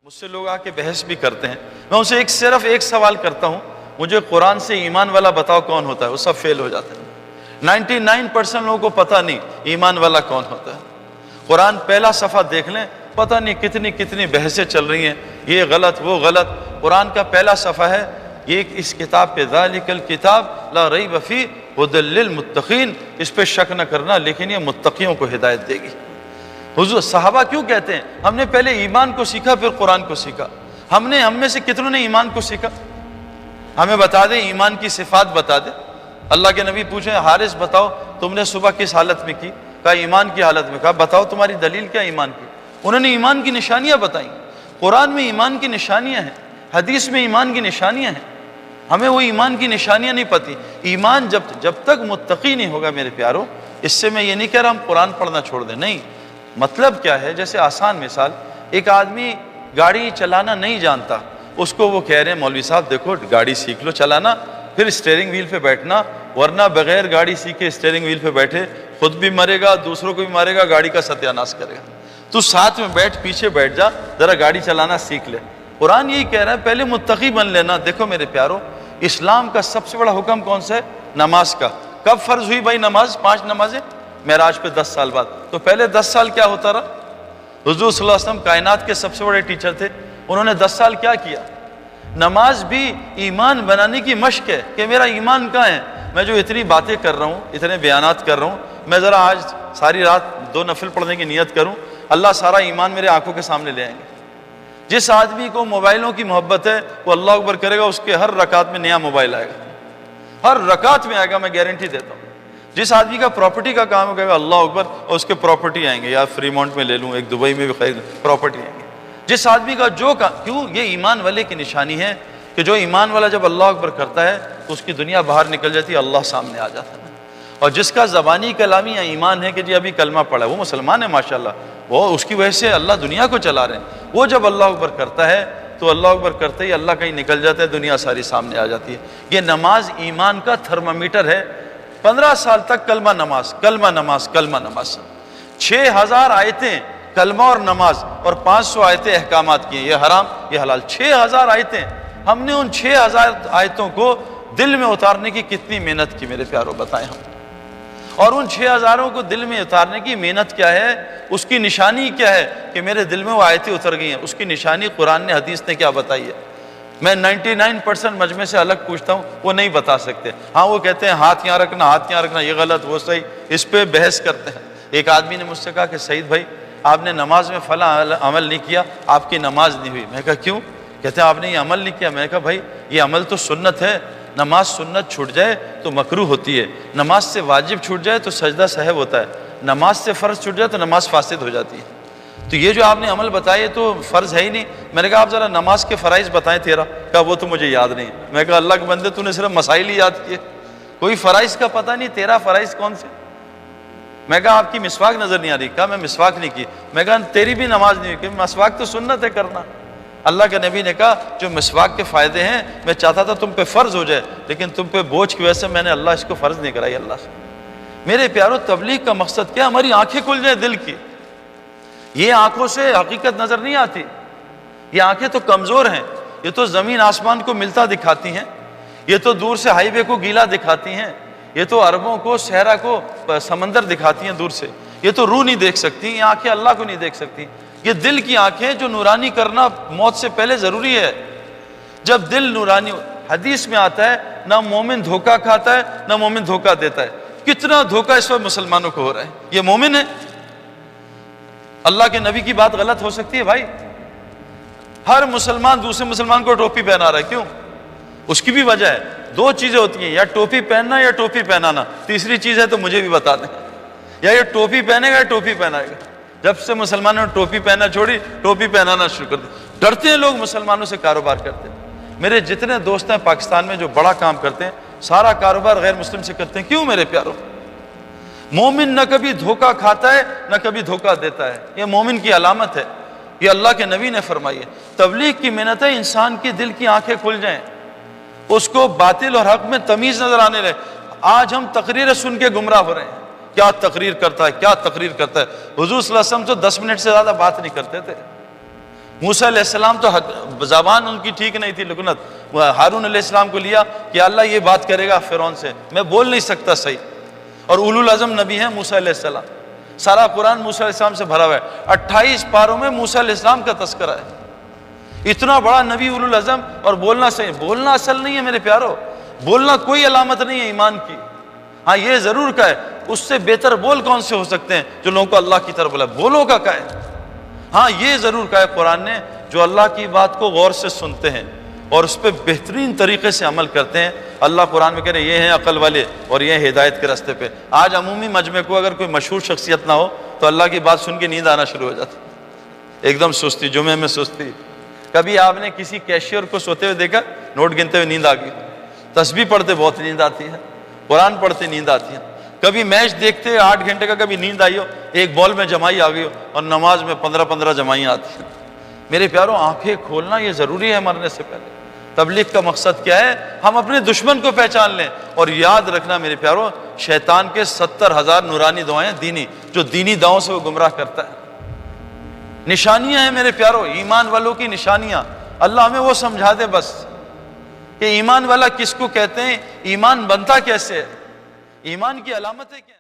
مجھ سے لوگ آ کے بحث بھی کرتے ہیں، میں اسے صرف ایک سوال کرتا ہوں، مجھے قرآن سے ایمان والا بتاؤ کون ہوتا ہے، وہ سب فیل ہو جاتے ہیں۔ 99% لوگوں کو پتہ نہیں ایمان والا کون ہوتا ہے۔ قرآن پہلا صفحہ دیکھ لیں، پتہ نہیں کتنی بحثیں چل رہی ہیں، یہ غلط وہ غلط۔ قرآن کا پہلا صفحہ ہے یہ اس کتاب پہ، ذالک الکتاب لا ریب فیہ ھدی للمتقین، اس پہ شک نہ کرنا، لیکن یہ متقیوں کو ہدایت دے گی۔ حضور صحابہ کیوں کہتے ہیں ہم نے پہلے ایمان کو سیکھا پھر قرآن کو سیکھا؟ ہم میں سے کتنوں نے ایمان کو سیکھا؟ ہمیں بتا دیں ایمان کی صفات بتا دیں۔ اللہ کے نبی پوچھیں حارث بتاؤ تم نے صبح کس حالت میں کی؟ کہا ایمان کی حالت میں۔ کہا بتاؤ تمہاری دلیل کیا ایمان کی؟ انہوں نے ایمان کی نشانیاں بتائیں۔ قرآن میں ایمان کی نشانیاں ہیں، حدیث میں ایمان کی نشانیاں ہیں، ہمیں وہ ایمان کی نشانیاں نہیں پتہ۔ ایمان جب تک متقی نہیں ہوگا میرے پیاروں، اس سے میں یہ نہیں کہہ رہا ہم قرآن پڑھنا چھوڑ دیں، نہیں۔ مطلب کیا ہے، جیسے آسان مثال، ایک آدمی گاڑی چلانا نہیں جانتا، اس کو وہ کہہ رہے ہیں مولوی صاحب دیکھو گاڑی سیکھ لو چلانا، پھر اسٹیئرنگ وہیل پہ بیٹھنا، ورنہ بغیر گاڑی سیکھے اسٹیئرنگ وہیل پہ بیٹھے خود بھی مرے گا، دوسروں کو بھی مارے گا، گاڑی کا ستیہ ناش کرے گا۔ تو ساتھ میں بیٹھ، پیچھے بیٹھ جا، ذرا گاڑی چلانا سیکھ لے۔ قرآن یہی کہہ رہا ہے پہلے متقی بن لینا۔ دیکھو میرے پیاروں، اسلام کا سب سے بڑا حکم کون سا ہے؟ نماز کا۔ کب فرض ہوئی بھائی نماز؟ 5 نمازیں معراج پہ 10 سال بعد۔ تو پہلے 10 سال کیا ہوتا رہا؟ حضور صلی اللہ علیہ وسلم کائنات کے سب سے بڑے ٹیچر تھے، انہوں نے 10 سال کیا کیا؟ نماز بھی ایمان بنانے کی مشق ہے کہ میرا ایمان کہاں ہے؟ میں جو اتنی باتیں کر رہا ہوں، اتنے بیانات کر رہا ہوں، میں ذرا آج ساری رات 2 نفل پڑھنے کی نیت کروں، اللہ سارا ایمان میرے آنکھوں کے سامنے لے آئیں گے۔ جس آدمی کو موبائلوں کی محبت ہے وہ اللہ اکبر کرے گا، اس کے ہر رکعت میں نیا موبائل آئے گا، ہر رکعت میں آئے گا، میں گارنٹی دیتا ہوں۔ جس آدمی کا پراپرٹی کا کام ہوگا اللہ اکبر، اور اس کے پراپرٹی آئیں گے، یا فری مونٹ میں لے لوں، ایک دبئی میں بھی خرید پراپرٹی آئیں گے۔ جس آدمی کا جو کیوں، یہ ایمان والے کی نشانی ہے کہ جو ایمان والا جب اللہ اکبر کرتا ہے تو اس کی دنیا باہر نکل جاتی ہے، اللہ سامنے آ جاتا ہے۔ اور جس کا زبانی کلامی یا ایمان ہے کہ جی ابھی کلمہ پڑھا ہے، وہ مسلمان ہے ماشاءاللہ، وہ اس کی وجہ سے اللہ دنیا کو چلا رہے ہیں، وہ جب اللہ اکبر کرتا ہے تو اللہ اکبر کرتے ہی اللہ کہیں نکل جاتا ہے، دنیا ساری سامنے آ جاتی ہے۔ یہ نماز ایمان کا تھرمامیٹر ہے۔ 15 سال تک کلمہ نماز، کلمہ نماز، کلمہ نماز، 6000 آیتیں کلمہ اور نماز، اور 500 آیتیں احکامات کی ہیں، یہ حرام یہ حلال، 6000 آیتیں۔ ہم نے ان 6000 آیتوں کو دل میں اتارنے کی کتنی محنت کی میرے پیاروں، بتائیں ہم۔ اور ان 6000 کو دل میں اتارنے کی محنت کیا ہے، اس کی نشانی کیا ہے کہ میرے دل میں وہ آیتیں اتر گئی ہیں؟ اس کی نشانی قرآن نے، حدیث نے کیا بتائی ہے؟ میں 99% مجمع سے الگ پوچھتا ہوں، وہ نہیں بتا سکتے۔ ہاں وہ کہتے ہیں ہاتھ یہاں رکھنا، ہاتھ یہاں رکھنا، یہ غلط وہ صحیح، اس پہ بحث کرتے ہیں۔ ایک آدمی نے مجھ سے کہا کہ سعید بھائی آپ نے نماز میں فلاں عمل نہیں کیا، آپ کی نماز نہیں ہوئی۔ میں کہا کیوں؟ کہتے ہیں آپ نے یہ عمل نہیں کیا۔ میں نے کہا بھائی یہ عمل تو سنت ہے، نماز سنت چھوٹ جائے تو مکروہ ہوتی ہے، نماز سے واجب چھوٹ جائے تو سجدہ سہو ہوتا ہے، نماز سے فرض چھوٹ جائے تو نماز فاسد ہو جاتی ہے۔ تو یہ جو آپ نے عمل بتائے تو فرض ہے ہی نہیں۔ میں نے کہا آپ ذرا نماز کے فرائض بتائیں تیرا۔ کہا وہ تو مجھے یاد نہیں۔ میں کہا اللہ کے بندے تو نے صرف مسائل ہی یاد کیے، کوئی فرائض کا پتہ نہیں، تیرا فرائض کون سے؟ میں کہا آپ کی مسواک نظر نہیں آ رہی۔ کہا میں مسواک نہیں کی۔ میں کہا تیری بھی نماز نہیں ہوئی، کہ مسواک تو سنت ہے کرنا۔ اللہ کے نبی نے کہا جو مسواک کے فائدے ہیں میں چاہتا تھا تم پہ فرض ہو جائے، لیکن تم پہ بوجھ کی وجہ سے میں نے اللہ اس کو فرض نہیں کرائی اللہ سے۔ میرے پیاروں تبلیغ کا مقصد کیا؟ ہماری آنکھیں کھل جائیں دل کی۔ یہ آنکھوں سے حقیقت نظر نہیں آتی، یہ آنکھیں تو کمزور ہیں، یہ تو زمین آسمان کو ملتا دکھاتی ہیں، یہ تو دور سے ہائی وے کو گیلا دکھاتی ہیں، یہ تو عربوں کو صحرا کو سمندر دکھاتی ہیں دور سے، یہ تو روح نہیں دیکھ سکتی، یہ آنکھیں اللہ کو نہیں دیکھ سکتی۔ یہ دل کی آنکھیں جو نورانی کرنا موت سے پہلے ضروری ہے۔ جب دل نورانی، حدیث میں آتا ہے نہ مومن دھوکہ کھاتا ہے نہ مومن دھوکہ دیتا ہے۔ کتنا دھوکہ اس وقت مسلمانوں کو ہو رہا ہے، یہ مومن ہے؟ اللہ کے نبی کی بات غلط ہو سکتی ہے بھائی؟ ہر مسلمان دوسرے مسلمان کو ٹوپی پہنا رہا ہے، کیوں؟ اس کی بھی وجہ ہے۔ 2 چیزیں ہوتی ہیں، یا ٹوپی پہننا یا ٹوپی پہنانا، تیسری چیز ہے تو مجھے بھی بتا دیں، یا یہ ٹوپی پہنے گا یا ٹوپی پہنائے گا۔ جب سے مسلمانوں نے ٹوپی پہننا چھوڑی، ٹوپی پہنانا شروع کر دیا۔ ڈرتے ہیں لوگ مسلمانوں سے کاروبار کرتے ہیں۔ میرے جتنے دوست ہیں پاکستان میں جو بڑا کام کرتے ہیں، سارا کاروبار غیر مسلم سے کرتے ہیں۔ کیوں میرے پیاروں؟ مومن نہ کبھی دھوکہ کھاتا ہے نہ کبھی دھوکہ دیتا ہے، یہ مومن کی علامت ہے، یہ اللہ کے نبی نے فرمائی ہے۔ تبلیغ کی محنت ہے انسان کی دل کی آنکھیں کھل جائیں، اس کو باطل اور حق میں تمیز نظر آنے لگے۔ آج ہم تقریریں سن کے گمراہ ہو رہے ہیں، کیا تقریر کرتا ہے، کیا تقریر کرتا ہے۔ حضور صلی اللہ علیہ وسلم تو 10 منٹ سے زیادہ بات نہیں کرتے تھے، موسیٰ علیہ السلام تو زبان ان کی ٹھیک نہیں تھی، لکنت، ہارون علیہ السلام کو لیا کہ اللہ یہ بات کرے گا فرعون سے، میں بول نہیں سکتا صحیح، اور اولو العزم نبی ہیں موسیٰ علیہ السلام، سارا قرآن موسیٰ علیہ السلام سے بھرا ہوا ہے، 28 پاروں میں موسیٰ علیہ السلام کا تذکرہ ہے، اتنا بڑا نبی اولو العزم، اور بولنا صحیح، بولنا اصل نہیں ہے میرے پیارو، بولنا کوئی علامت نہیں ہے ایمان کی، ہاں یہ ضرور کا ہے، اس سے بہتر بول کون سے ہو سکتے ہیں جو لوگوں کو اللہ کی طرف بولا، بولوں کا ہے، ہاں یہ ضرور کہا ہے قرآن نے، جو اللہ کی بات کو غور سے سنتے ہیں اور اس پہ بہترین طریقے سے عمل کرتے ہیں، اللہ قرآن میں کہہ رہے ہیں یہ ہیں عقل والے اور یہ ہیں ہدایت کے راستے پہ۔ آج عمومی مجمع کو اگر کوئی مشہور شخصیت نہ ہو تو اللہ کی بات سن کے نیند آنا شروع ہو جاتی، ایک دم سستی، جمعے میں سستی۔ کبھی آپ نے کسی کیشیئر کو سوتے ہوئے دیکھا؟ نوٹ گنتے ہوئے نیند آ گئی، تسبیح پڑھتے بہت نیند آتی ہے، قرآن پڑھتے نیند آتی ہے، کبھی میچ دیکھتے 8 گھنٹے کا کبھی نیند آئی ہو، ایک بال میں جمائی آ گئی ہو، اور نماز میں 15 جمائیاں آتی ہیں۔ میرے پیاروں آنکھیں کھولنا یہ ضروری ہے مرنے سے پہلے۔ تبلیغ کا مقصد کیا ہے؟ ہم اپنے دشمن کو پہچان لیں، اور یاد رکھنا میرے پیاروں، شیطان کے 70,000 نورانی دعائیں دینی، جو دینی دعاؤں سے وہ گمراہ کرتا ہے، نشانیاں ہیں میرے پیاروں، ایمان والوں کی نشانیاں۔ اللہ ہمیں وہ سمجھا دے بس کہ ایمان والا کس کو کہتے ہیں، ایمان بنتا کیسے ہے، ایمان کی علامتیں کیا ہیں۔